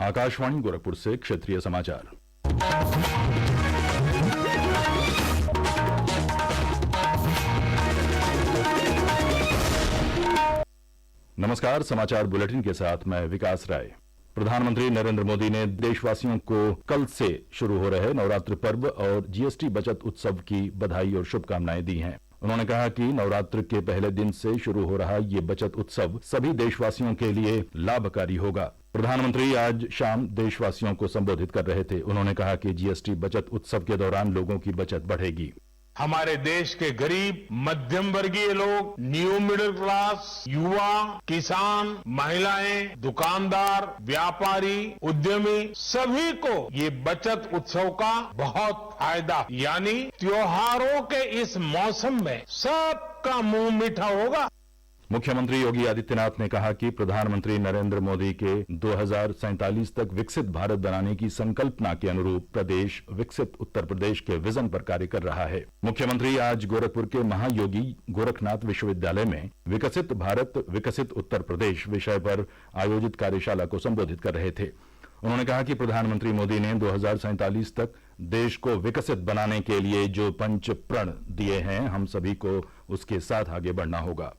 आकाशवाणी गोरखपुर से क्षेत्रीय समाचार। नमस्कार, समाचार बुलेटिन के साथ मैं विकास राय। प्रधानमंत्री नरेंद्र मोदी ने देशवासियों को कल से शुरू हो रहे नवरात्र पर्व और जीएसटी बचत उत्सव की बधाई और शुभकामनाएं दी हैं। उन्होंने कहा कि नवरात्र के पहले दिन से शुरू हो रहा ये बचत उत्सव सभी देशवासियों के लिए लाभकारी होगा। प्रधानमंत्री आज शाम देशवासियों को संबोधित कर रहे थे। उन्होंने कहा कि जीएसटी बचत उत्सव के दौरान लोगों की बचत बढ़ेगी। हमारे देश के गरीब, मध्यम वर्गीय लोग, न्यू मिडिल क्लास, युवा, किसान, महिलाएं, दुकानदार, व्यापारी, उद्यमी, सभी को ये बचत उत्सव का बहुत फायदा, यानी त्योहारों के इस मौसम में सबका मुंह मीठा होगा। मुख्यमंत्री योगी आदित्यनाथ ने कहा कि प्रधानमंत्री नरेंद्र मोदी के 2047 तक विकसित भारत बनाने की संकल्पना के अनुरूप प्रदेश विकसित उत्तर प्रदेश के विजन पर कार्य कर रहा है। मुख्यमंत्री आज गोरखपुर के महायोगी गोरखनाथ विश्वविद्यालय में विकसित भारत विकसित उत्तर प्रदेश विषय पर आयोजित कार्यशाला को संबोधित कर रहे थे। उन्होंने कहा कि प्रधानमंत्री मोदी ने 2047 तक देश को विकसित बनाने के लिए जो पंच प्रण दिए हैं, हम सभी को उसके साथ आगे बढ़ना होगा।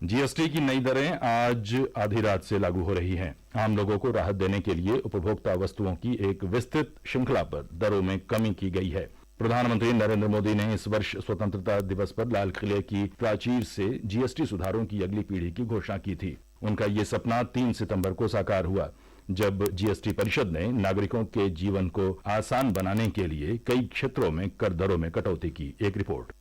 जीएसटी की नई दरें आज आधी रात से लागू हो रही हैं। आम लोगों को राहत देने के लिए उपभोक्ता वस्तुओं की एक विस्तृत श्रृंखला पर दरों में कमी की गई है। प्रधानमंत्री नरेंद्र मोदी ने इस वर्ष स्वतंत्रता दिवस पर लाल किले की प्राचीर से जीएसटी सुधारों की अगली पीढ़ी की घोषणा की थी। उनका ये सपना 3 सितंबर को साकार हुआ, जब जीएसटी परिषद ने नागरिकों के जीवन को आसान बनाने के लिए कई क्षेत्रों में कर दरों में कटौती की। एक रिपोर्ट।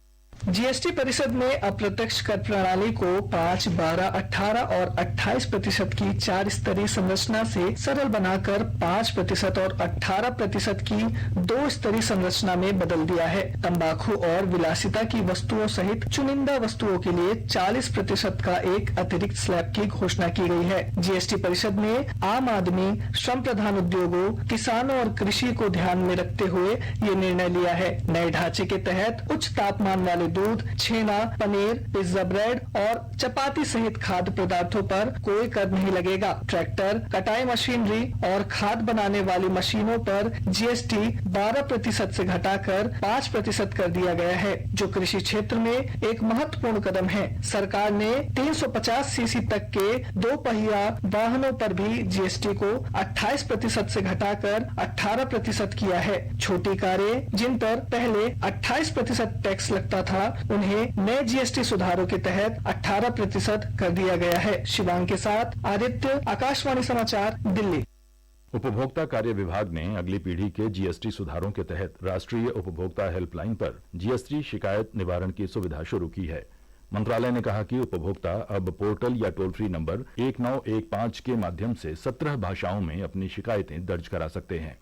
जीएसटी परिषद ने अप्रत्यक्ष कर प्रणाली को 5, 12, 18 और 28% की 4 स्तरीय संरचना से सरल बनाकर 5% और 18% की 2 स्तरीय संरचना में बदल दिया है। तंबाकू और विलासिता की वस्तुओं सहित चुनिंदा वस्तुओं के लिए 40% का एक अतिरिक्त स्लैब की घोषणा की गई है। जीएसटी परिषद ने आम आदमी, श्रम प्रधान उद्योगों, किसानों और कृषि को ध्यान में रखते हुए ये निर्णय लिया है। नए ढांचे के तहत उच्च तापमान वाले दूध, छेना, पनीर, पिज्जा ब्रेड और चपाती सहित खाद्य पदार्थों पर कोई कर नहीं लगेगा। ट्रैक्टर, कटाई मशीनरी और खाद बनाने वाली मशीनों पर जीएसटी 12% से घटाकर 5% कर दिया गया है, जो कृषि क्षेत्र में एक महत्वपूर्ण कदम है। सरकार ने 350 सीसी तक के 2 पहिया वाहनों पर भी जीएसटी को 28% से घटाकर 18% किया है। छोटी कारें, जिन पर पहले 28% टैक्स लगता था, उन्हें नए जीएसटी सुधारों के तहत 18% कर दिया गया है। शिवांग के साथ आदित्य, आकाशवाणी समाचार, दिल्ली। उपभोक्ता कार्य विभाग ने अगली पीढ़ी के जीएसटी सुधारों के तहत राष्ट्रीय उपभोक्ता हेल्पलाइन पर जीएसटी शिकायत निवारण की सुविधा शुरू की है। मंत्रालय ने कहा कि उपभोक्ता अब पोर्टल या टोल फ्री नंबर 1915 के माध्यम से 17 भाषाओं में अपनी शिकायतें दर्ज करा सकते हैं।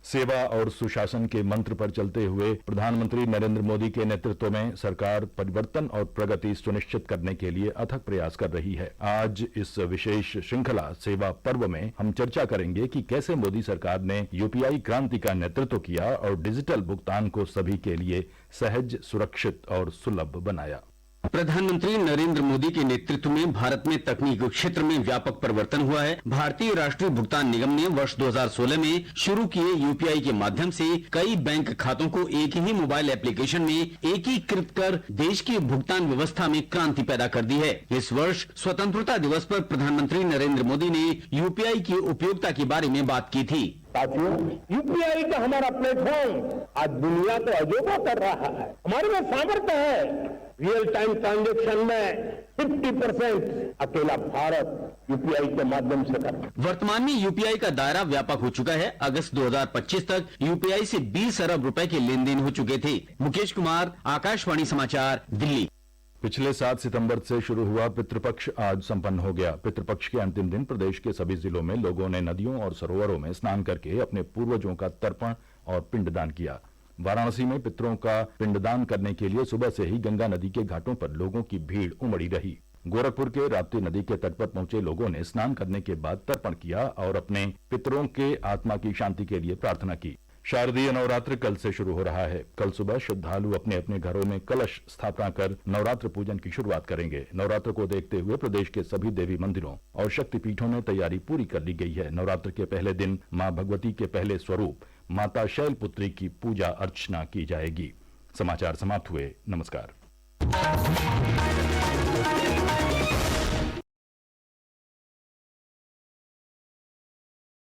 सेवा और सुशासन के मंत्र पर चलते हुए प्रधानमंत्री नरेंद्र मोदी के नेतृत्व में सरकार परिवर्तन और प्रगति सुनिश्चित करने के लिए अथक प्रयास कर रही है। आज इस विशेष श्रृंखला सेवा पर्व में हम चर्चा करेंगे कि कैसे मोदी सरकार ने यूपीआई क्रांति का नेतृत्व किया और डिजिटल भुगतान को सभी के लिए सहज, सुरक्षित और सुलभ बनाया। प्रधानमंत्री नरेंद्र मोदी के नेतृत्व में भारत में तकनीकी क्षेत्र में व्यापक परिवर्तन हुआ है। भारतीय राष्ट्रीय भुगतान निगम ने वर्ष 2016 में शुरू किए यूपीआई के माध्यम से कई बैंक खातों को एक ही मोबाइल एप्लीकेशन में एकीकृत कर देश की भुगतान व्यवस्था में क्रांति पैदा कर दी है। इस वर्ष स्वतंत्रता दिवस पर प्रधानमंत्री नरेंद्र मोदी ने यूपीआई की उपयोगिता के बारे में बात की थी। साथियों, यूपीआई का हमारा प्लेटफॉर्म आज दुनिया को अजोबा कर रहा है। हमारे में सामर्थ्य है। रियल टाइम ट्रांजैक्शन में 50% अकेला भारत यूपीआई के माध्यम से कर। वर्तमान में यूपीआई का दायरा व्यापक हो चुका है। अगस्त 2025 तक यूपीआई से 20 अरब रुपए के लेन देन हो चुके थे। मुकेश कुमार, आकाशवाणी समाचार, दिल्ली। पिछले 7 सितंबर से शुरू हुआ पितृपक्ष आज संपन्न हो गया। पितृपक्ष के अंतिम दिन प्रदेश के सभी जिलों में लोगों ने नदियों और सरोवरों में स्नान करके अपने पूर्वजों का तर्पण और पिंडदान किया। वाराणसी में पितरों का पिंडदान करने के लिए सुबह से ही गंगा नदी के घाटों पर लोगों की भीड़ उमड़ी रही। गोरखपुर के राप्ती नदी के तट पर पहुंचे लोगों ने स्नान करने के बाद तर्पण किया और अपने पितरों के आत्मा की शांति के लिए प्रार्थना की। शारदीय नवरात्र कल से शुरू हो रहा है। कल सुबह श्रद्धालु अपने अपने घरों में कलश स्थापना कर नवरात्र पूजन की शुरुआत करेंगे। नवरात्र को देखते हुए प्रदेश के सभी देवी मंदिरों और शक्तिपीठों में तैयारी पूरी कर ली गई है। नवरात्र के पहले दिन मां भगवती के पहले स्वरूप माता शैलपुत्री की पूजा अर्चना की जाएगी। समाचार समाप्त हुए। नमस्कार।